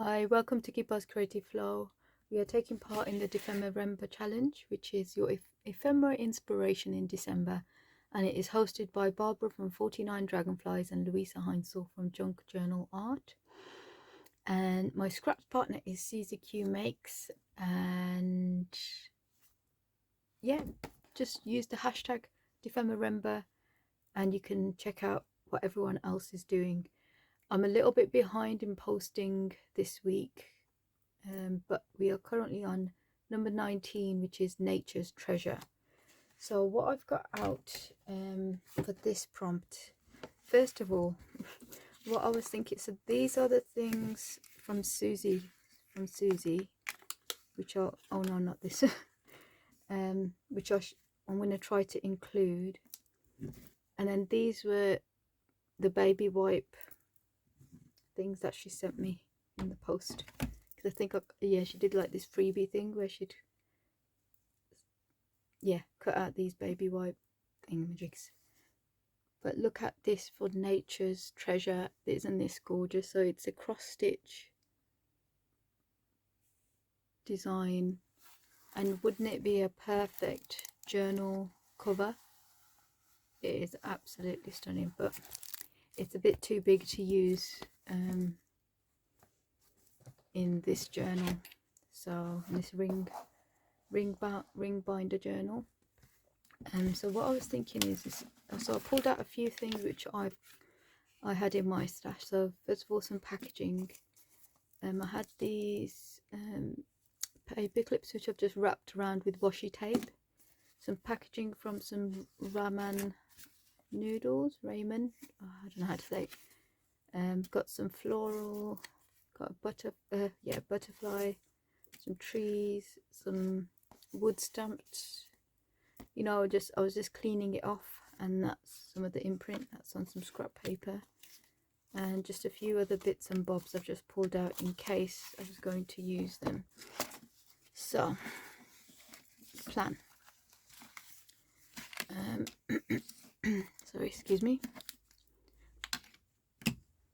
Hi, welcome to Keep Us Creative Flow. We are taking part in the dephemerember challenge, which is your ephemera inspiration in December, and it is hosted by Barbara from 49 Dragonflies and Louisa Heinzel from Junk Journal Art. And my scraps partner is CZQ Makes, and yeah, just use the hashtag dephemerember and you can check out what everyone else is doing. I'm a little bit behind in posting this week, but we are currently on number 19, which is Nature's Treasure. So what I've got out for this prompt, first of all, what I was thinking, so these are the things from Susie, which are, oh no, not this, which I'm going to try to include. And then these were the baby wipe things that she sent me in the post, because I think yeah, she did like this freebie thing where she'd cut out these baby wipe thingamajigs. But look at this for Nature's Treasure. Isn't this gorgeous? So it's a cross stitch design, and wouldn't it be a perfect journal cover? It is absolutely stunning, but it's a bit too big to use in this journal, so in this ring binder journal. So what I was thinking is so I pulled out a few things which I had in my stash. So first of all, some packaging. I had these paper clips which I've just wrapped around with washi tape. Some packaging from some ramen noodles, I don't know how to say it. Got some floral, got a butterfly, some trees, some wood stamped, you know, I was just cleaning it off, and that's some of the imprint that's on some scrap paper, and just a few other bits and bobs I've just pulled out in case I was going to use them. So plan. Sorry, excuse me.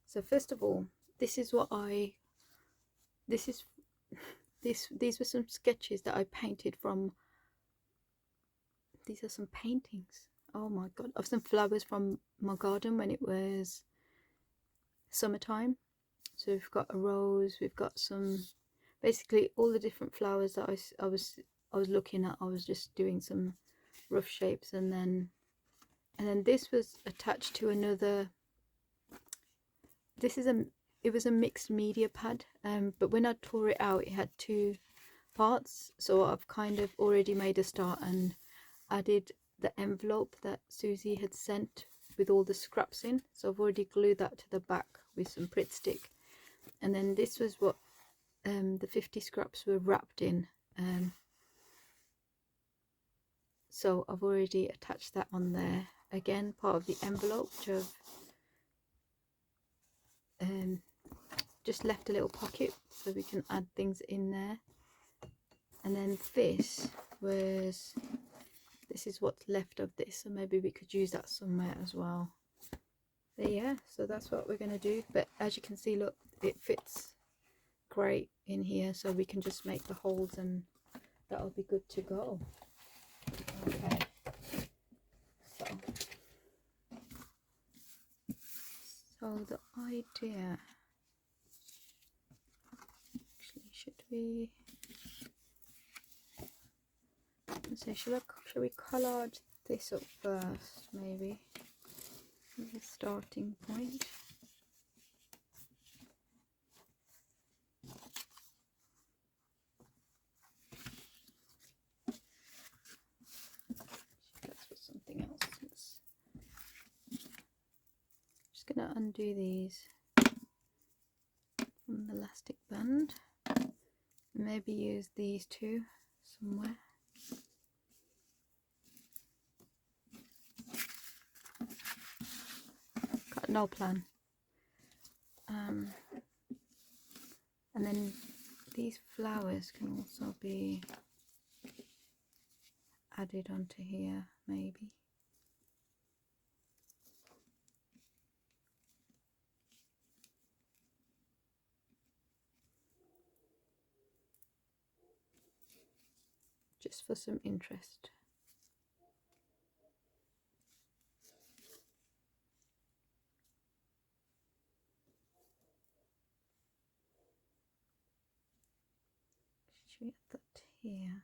So first of all, these were some sketches that I painted from. These are some paintings, oh my god, of some flowers from my garden when it was summertime. So we've got a rose, we've got some, basically all the different flowers that I was looking at. I was just doing some rough shapes, and then this was attached to another. It was a mixed media pad, but when I tore it out it had two parts, so I've kind of already made a start and added the envelope that Susie had sent with all the scraps in. So I've already glued that to the back with some Pritt stick, and then this was what the 50 scraps were wrapped in. So I've already attached that on there. Again, part of the envelope, which I've just left a little pocket so we can add things in there. And then this is what's left of this, so maybe we could use that somewhere as well. But yeah, so that's what we're going to do. But as you can see, look, it fits great in here, so we can just make the holes and that'll be good to go. Okay, so the idea, actually, should we say, should we collage this up first, maybe as a starting point? Let's put something else. Just gonna undo these from the elastic band, maybe use these two somewhere. Got no plan. And then these flowers can also be added onto here, maybe. just for some interest. Should we add that here?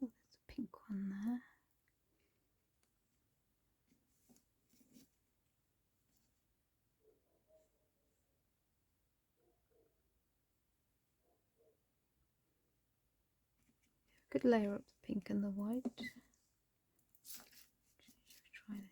Oh, there's a pink one there. Could layer up the pink and the white. Should we try this?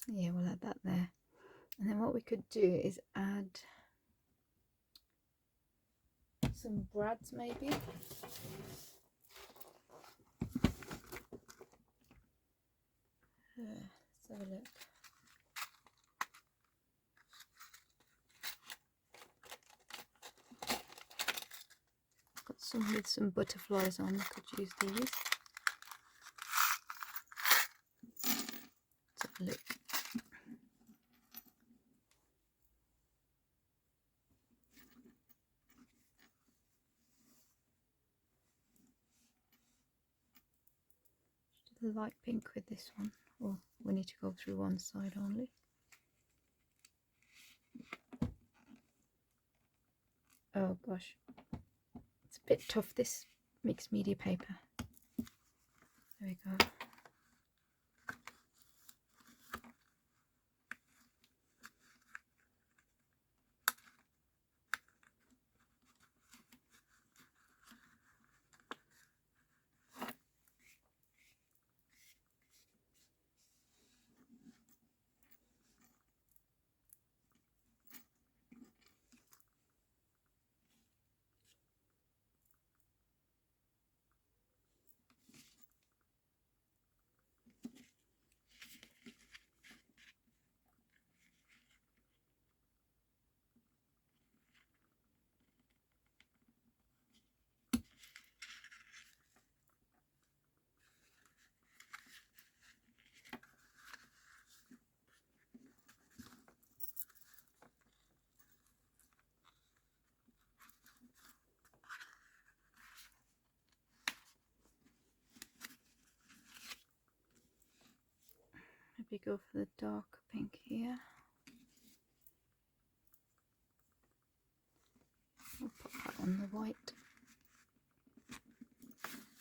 Yeah, we'll add that there. And then what we could do is add some brads maybe. Let's have a look. Got some with some butterflies on, I could use these. Let's have a look. The light pink with this one, or we need to go through one side only. Oh gosh, it's a bit tough, this mixed media paper. There we go. Maybe go for the dark pink here. I'll put that on the white.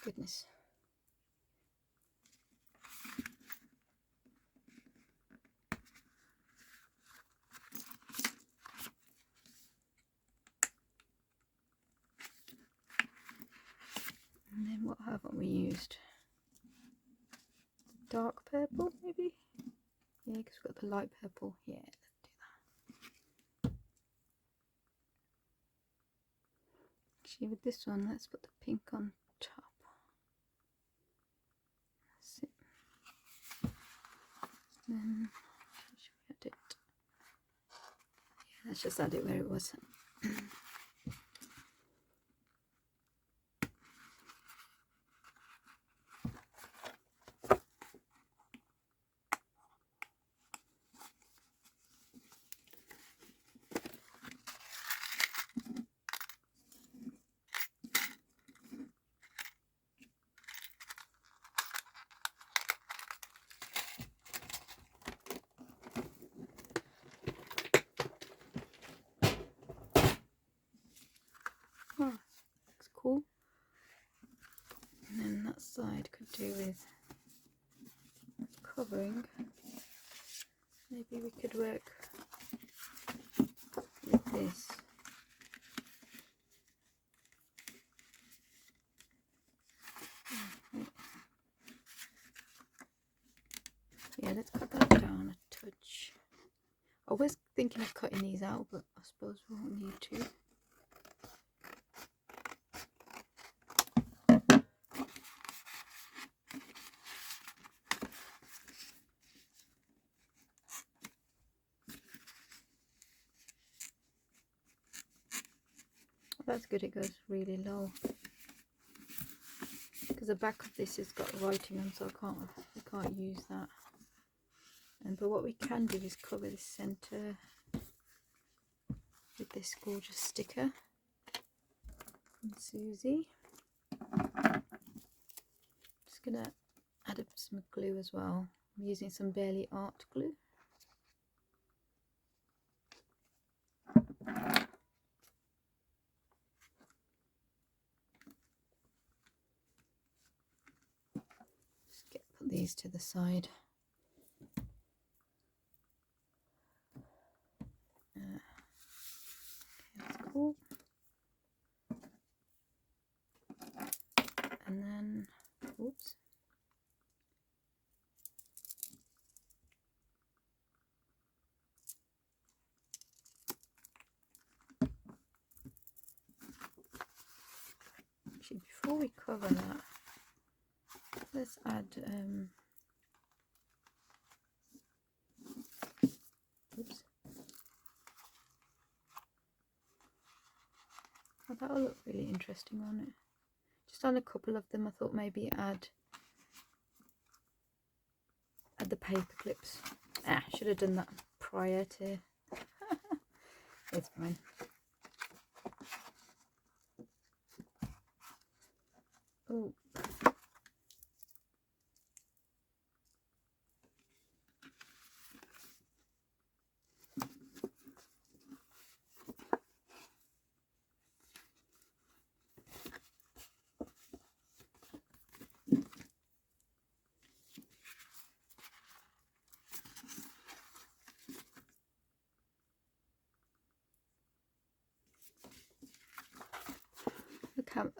Goodness. And then what haven't we used? Dark purple maybe? Yeah, because we've got the light purple. Yeah, let's do that. Actually, with this one, let's put the pink on top. That's it. Then, should we add it? Yeah, let's just add it where it was. Oh, looks cool. And then that side could do with covering. Maybe we could work with this. Yeah, let's cut that down a touch. I was thinking of cutting these out, but I suppose we won't need to. That's good, it goes really low. Because the back of this has got writing on, so we can't use that. But what we can do is cover this centre with this gorgeous sticker from Susie. Just gonna add some glue as well. I'm using some Barely Art glue. Just put these to the side. That's cool. And then, oops. Actually, before we cover that, let's add oops. Oh, that'll look really interesting on it. Just on a couple of them, I thought maybe add the paper clips. Should have done that prior to. It's fine. Oh.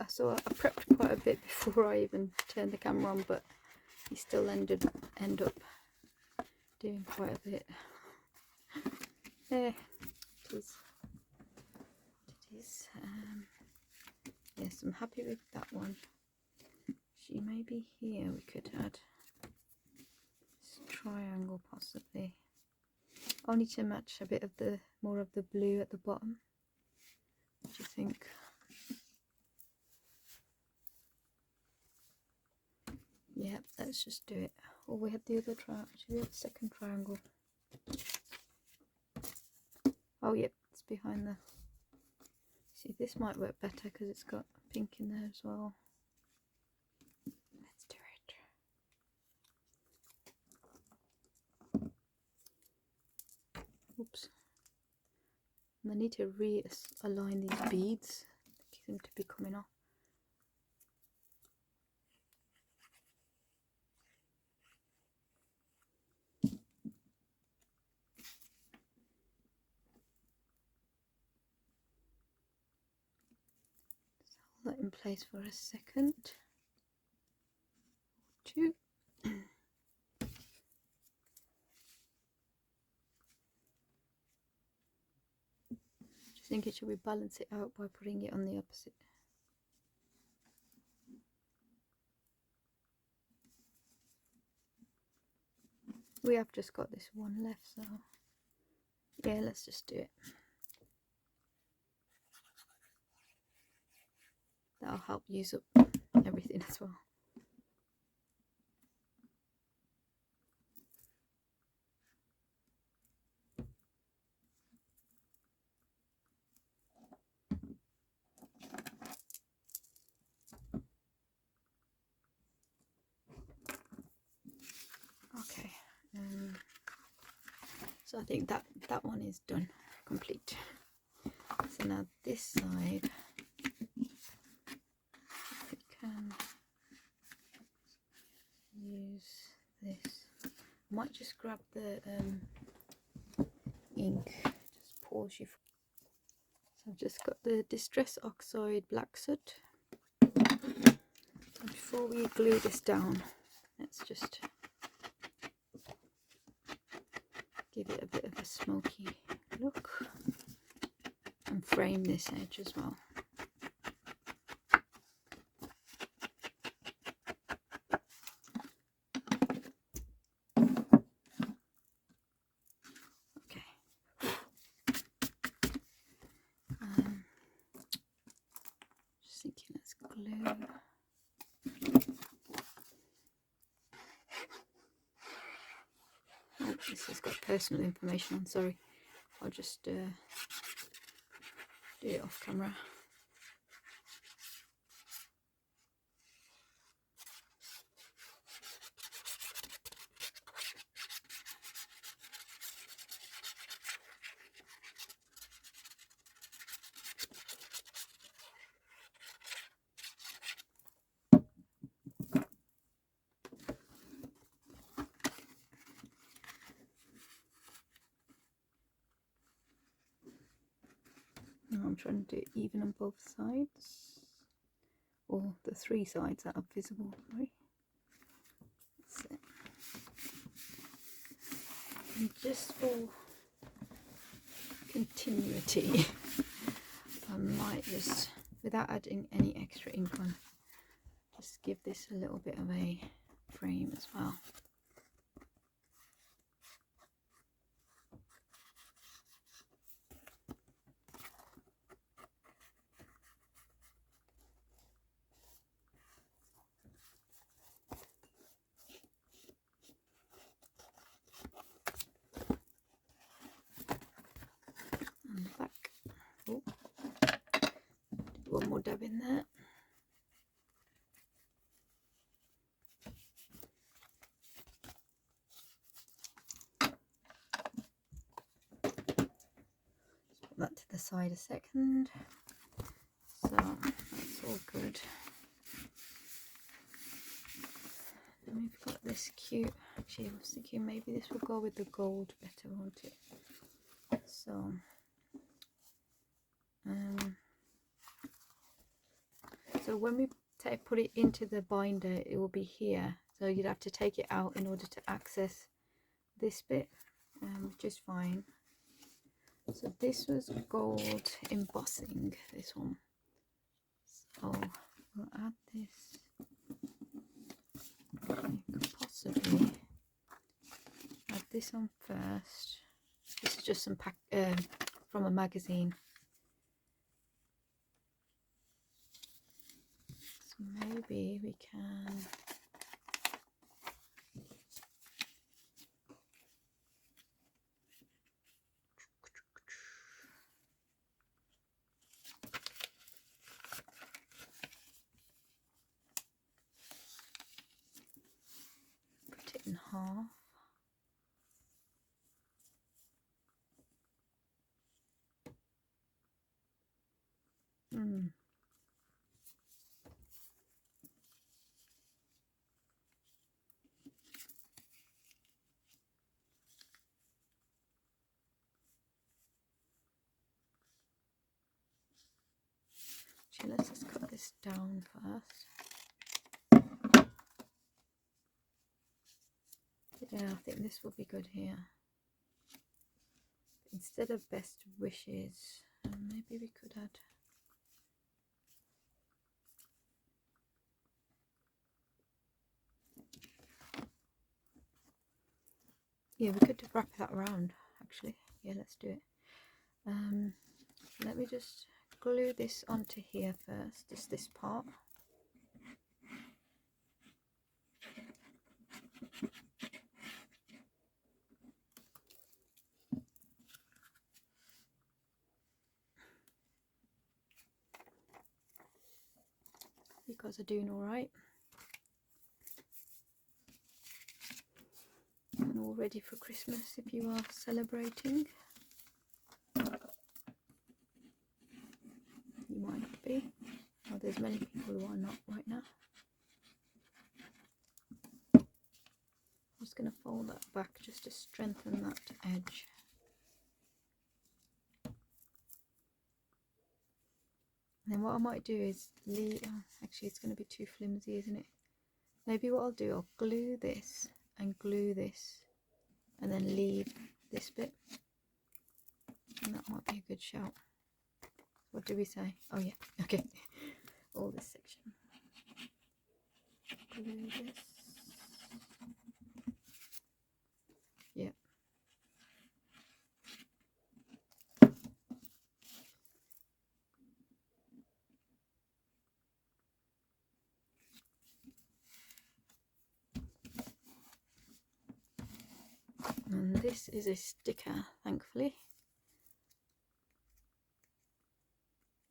So I prepped quite a bit before I even turned the camera on, but you still end up doing quite a bit. Yeah, it is. Yes, I'm happy with that one. She may be here. We could add this triangle possibly, only to match a bit of the more of the blue at the bottom. What do you think? Yeah, let's just do it. Oh, we had the other triangle. Actually, we have the second triangle. Oh, yep, it's behind the. See, this might work better because it's got pink in there as well. Let's do it. Oops. And I need to realign these beads. They seem to be coming off. Hold that in place for a second. 2. Just thinking, should we balance it out by putting it on the opposite? We have just got this one left, so yeah, let's just do it. That'll help use up everything as well. Okay, so I think that one is done, complete. So now this side, we can use this. I might just grab the ink, just pause you. So I've just got the Distress Oxide Black Soot. And before we glue this down, let's just give it a bit of a smoky look, and frame this edge as well. Okay. Just thinking let's glue. Oh, this has got personal information on, sorry. I'll just do it off camera. Now I'm trying to do it even on both sides, or the three sides that are visible, sorry. That's it. And just for continuity, I might just, without adding any extra ink on, just give this a little bit of a frame as well. And the back. Oh, one more dab in there. That to the side a second. So that's all good. And we've got this cute, actually I was thinking maybe this will go with the gold better, won't it? So so when we put it into the binder, it will be here, so you'd have to take it out in order to access this bit, which is fine. So this was gold embossing, this one. So we'll add this. I could possibly add this on first. This is just some from a magazine. So maybe we can put it in half. Actually, let's just cut this down first. Yeah, I think this will be good here. Instead of best wishes, maybe we could add. Yeah, we could wrap that around actually. Yeah, let's do it. Let me just glue this onto here first, just this part. You guys are doing all right and all ready for Christmas if you are celebrating. You might not be. Well, there's many people who are not right now. I'm just going to fold that back just to strengthen that edge. And then what I might do is leave, actually it's going to be too flimsy, isn't it? Maybe what I'll do, I'll glue this and glue this and then leave this bit, and that might be a good shout. What do we say? Oh yeah, okay. All this section. Glue this. Yeah. And this is a sticker, thankfully.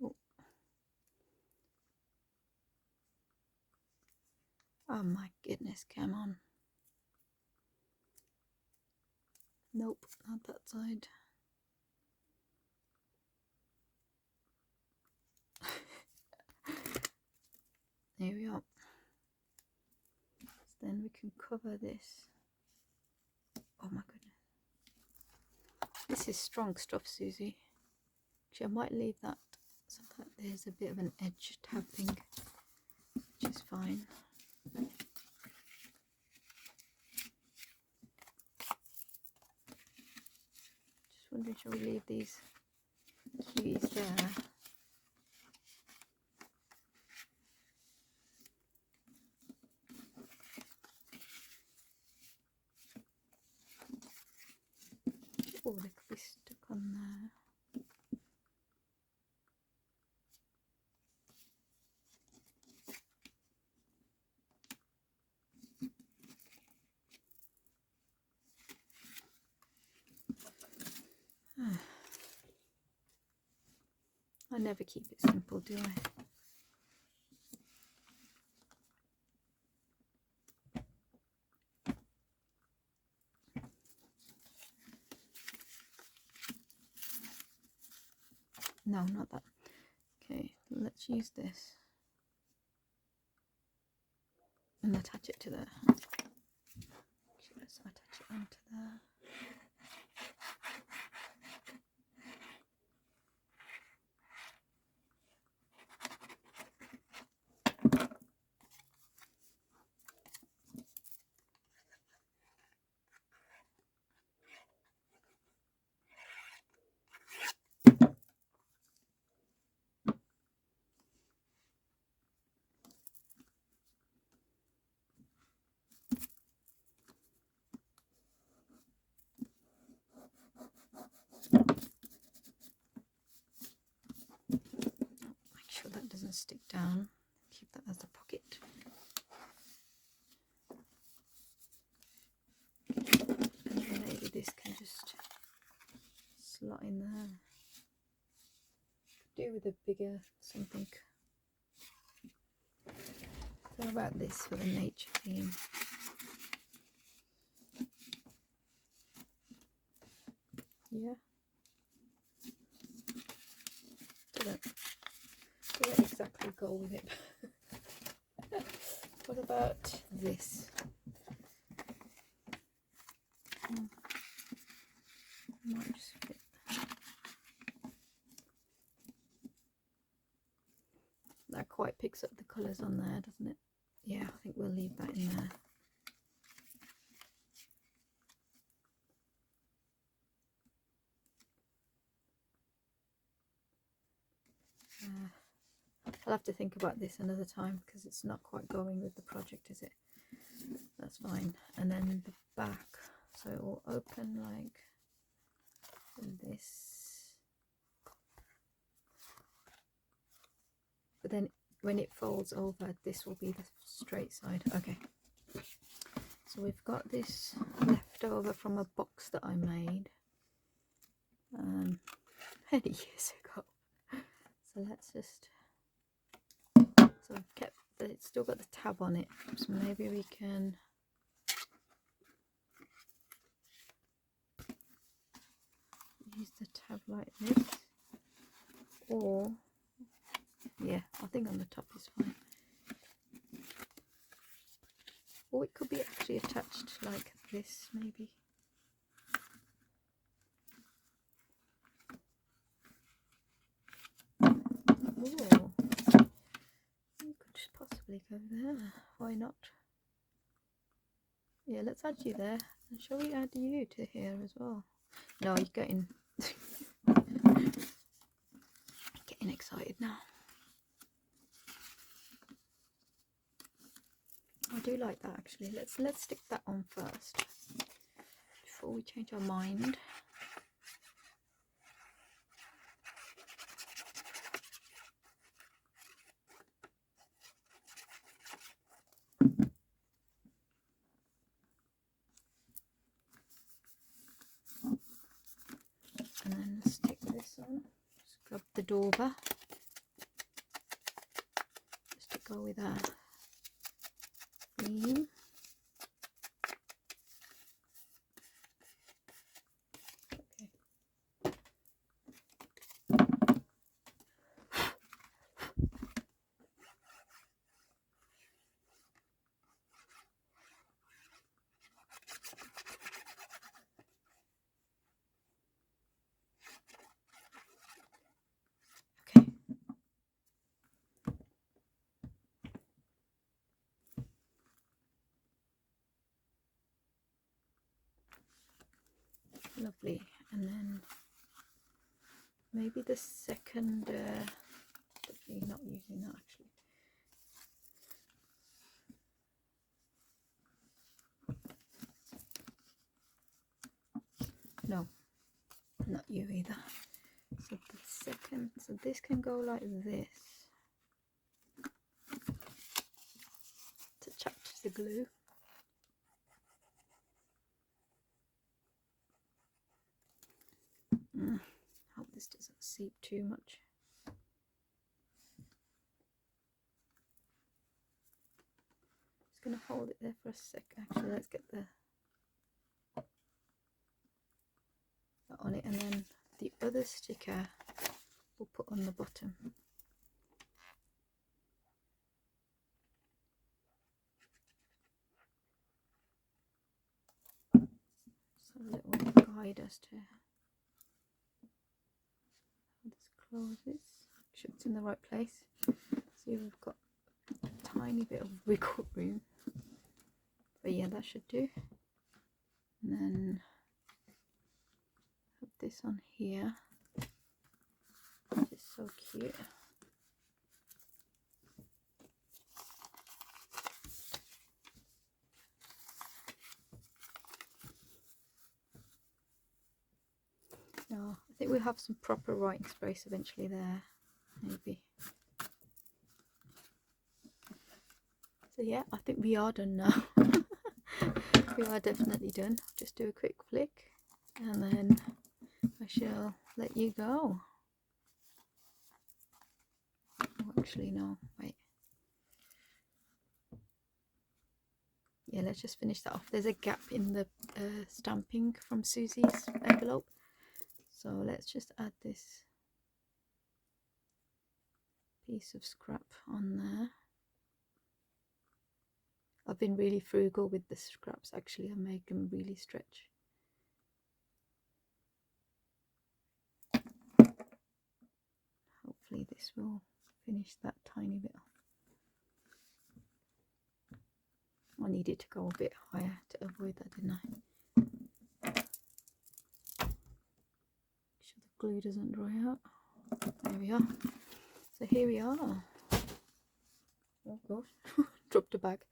Oh, oh my goodness, come on. Nope, not that side. Here we are. So then we can cover this. Oh my goodness. This is strong stuff, Susie. Actually, I might leave that so that there's a bit of an edge tapping, which is fine. Just wondering, shall we leave these keys there? Oh, they could be stuck on there. I never keep it simple, do I? No, not that. Okay, let's use this and attach it to there. Actually, let's attach it onto there. Make sure that doesn't stick down. Keep that as a pocket. And then maybe this can just slot in there. Could do with a bigger something. So about this for the nature theme. Yeah. Don't exactly go with it. What about this? Might just fit. That quite picks up the colours on there, doesn't it? Yeah, I think we'll leave that in there. I'll have to think about this another time because it's not quite going with the project, is it? That's fine. And then the back, so it will open like this, but then when it folds over, this will be the straight side. Okay, so we've got this left over from a box that I made many years ago. So let's just, so I've kept, it's still got the tab on it, so maybe we can use the tab like this, or yeah, I think on the top is fine, or it could be actually attached like this maybe. Oh, you could just possibly go there, why not? Yeah, let's add you there, and shall we add you to here as well? No, you're getting getting excited now. I do like that actually. Let's stick that on first before we change our mind. And then stick this on. Just grab the dauber just to go with our theme. Okay. Lovely. And then maybe the second, definitely not using that actually. No, not you either. So the second, so this can go like this to attach the glue. Hope this doesn't seep too much. Just gonna hold it there for a sec. Actually, let's get the on it, and then the other sticker we'll put on the bottom. So a little guide as to how this closes. Make sure it's in the right place. See, we've got a tiny bit of wiggle room, but yeah, that should do. And then put this on here, which is so cute. No, I think we'll have some proper writing space eventually there, maybe. So yeah, I think we are done now. We are definitely done. Just do a quick flick and then I shall let you go. Oh, actually no, wait. Yeah, let's just finish that off. There's a gap in the stamping from Suzies envelope, so let's just add this piece of scrap on there. I've been really frugal with the scraps actually. I make them really stretch. Hopefully this will finish that tiny bit off. I needed to go a bit higher to avoid that, didn't I? Make sure the glue doesn't dry out. There we are. So here we are. Oh gosh, dropped a bag.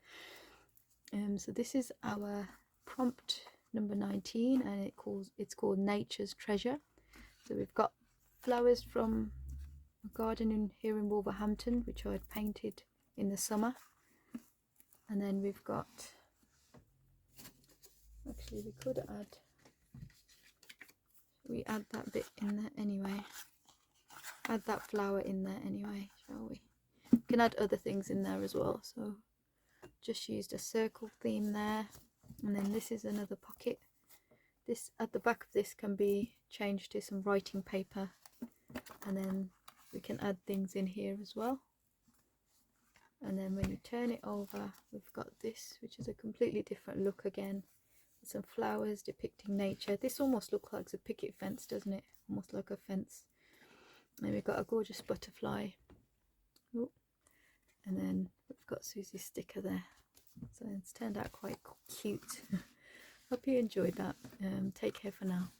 So this is our prompt number 19, and it's called Nature's Treasure. So we've got flowers from a garden here in Wolverhampton, which I had painted in the summer. And then we've got, actually we could add that bit in there anyway. Add that flower in there anyway, shall we? We can add other things in there as well. So just used a circle theme there, and then this is another pocket. This at the back of this can be changed to some writing paper, and then we can add things in here as well. And then when you turn it over, we've got this, which is a completely different look again. Some flowers depicting nature. This almost looks like a picket fence, doesn't it? Almost like a fence. And we've got a gorgeous butterfly. Ooh. And then we've got Susie's sticker there. So it's turned out quite cute. Hope you enjoyed that. Take care for now.